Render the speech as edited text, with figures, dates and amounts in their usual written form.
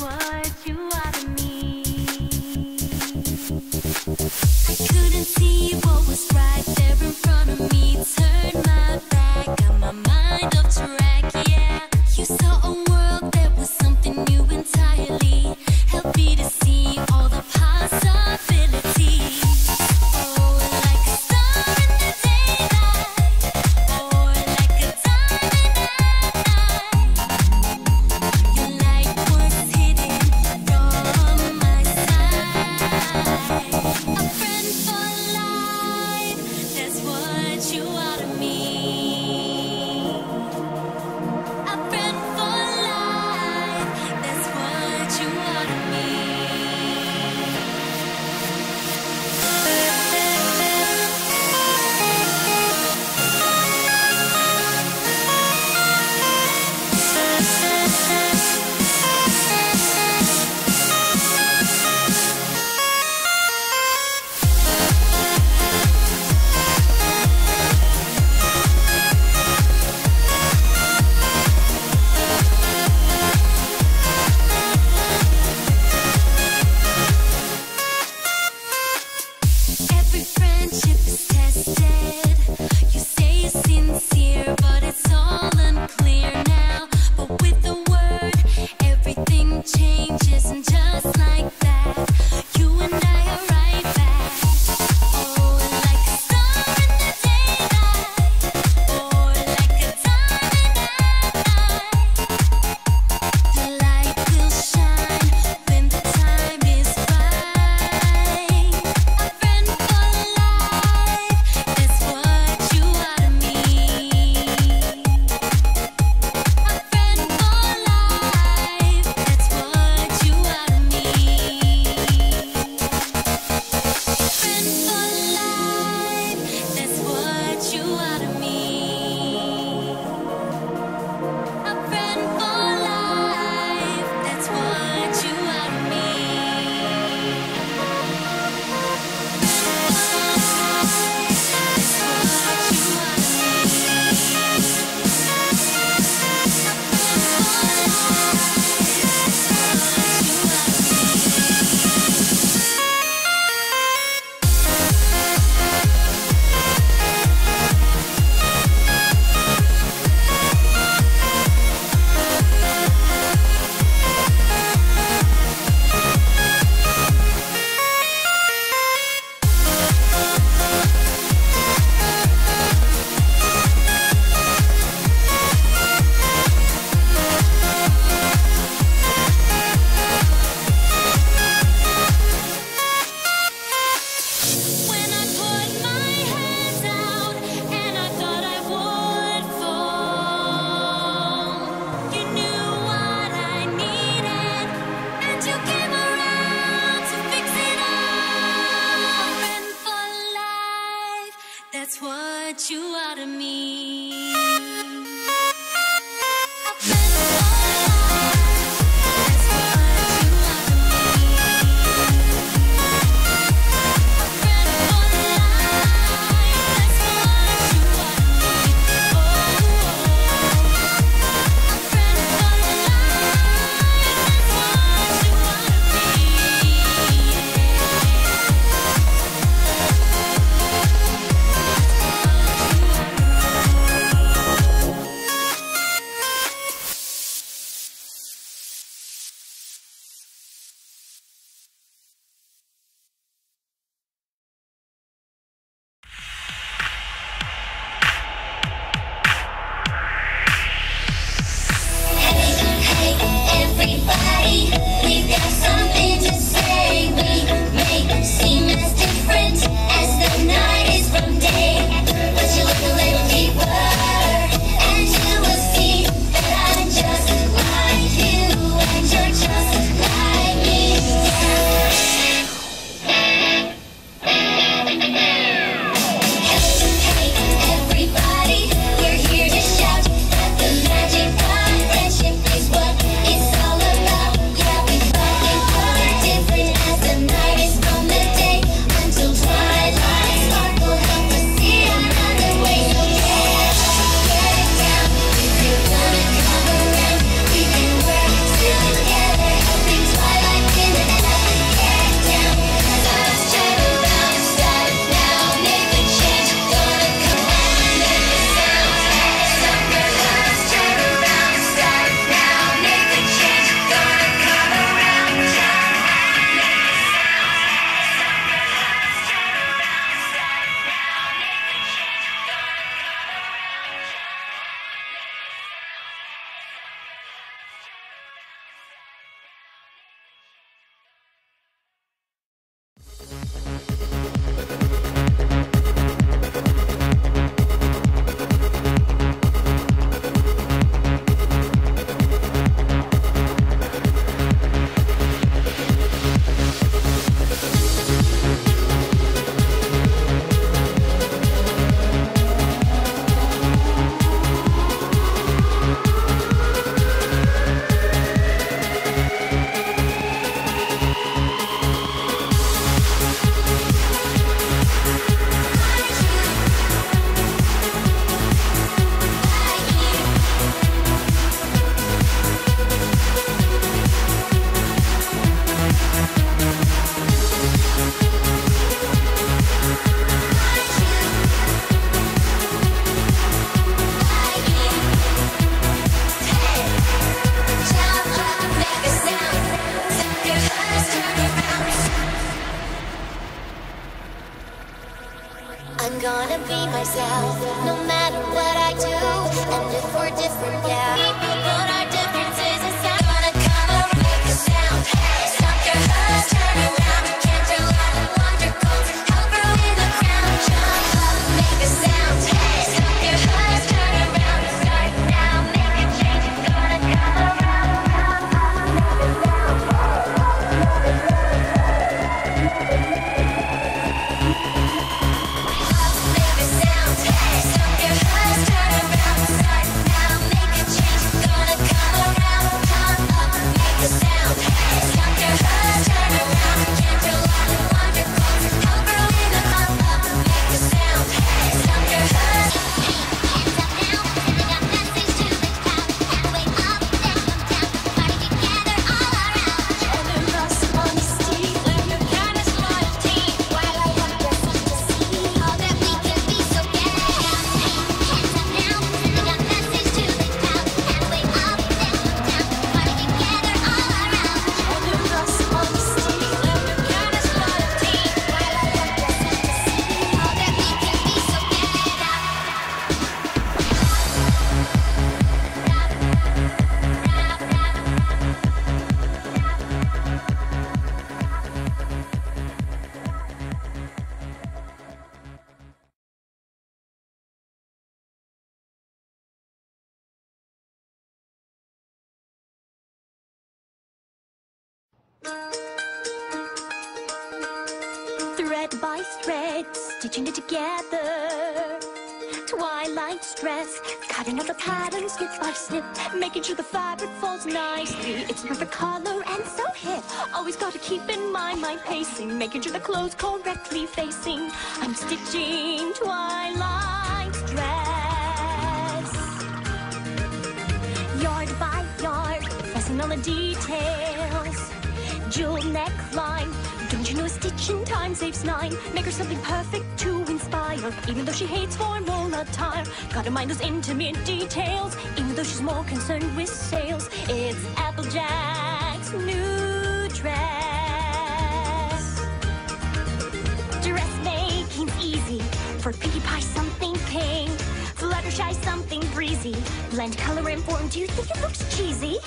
what you are to me. I couldn't see what was right there in front of me. Turned my back, got my mind off track, yeah. You saw a world that was something new entirely. Helped me to see all the possibilities. Oh, like a star in the daylight, or like a diamond at night. Your light was hidden Thread by thread, stitching it together. Twilight's dress, cutting out the pattern snip by snip, making sure the fabric falls nicely. It's perfect color and so hip. Always gotta keep in mind my pacing, making sure the clothes correctly facing. I'm stitching Twilight's dress. Yard by yard, pressing on the details. Jewel neckline, don't you know a stitch in time saves 9? Make her something perfect to inspire, even though she hates formal attire. Gotta mind those intimate details, even though she's more concerned with sales. It's Applejack's new dress. Dressmaking's easy, for Pinkie Pie something pink, Fluttershy something breezy. Blend color and form, do you think it looks cheesy?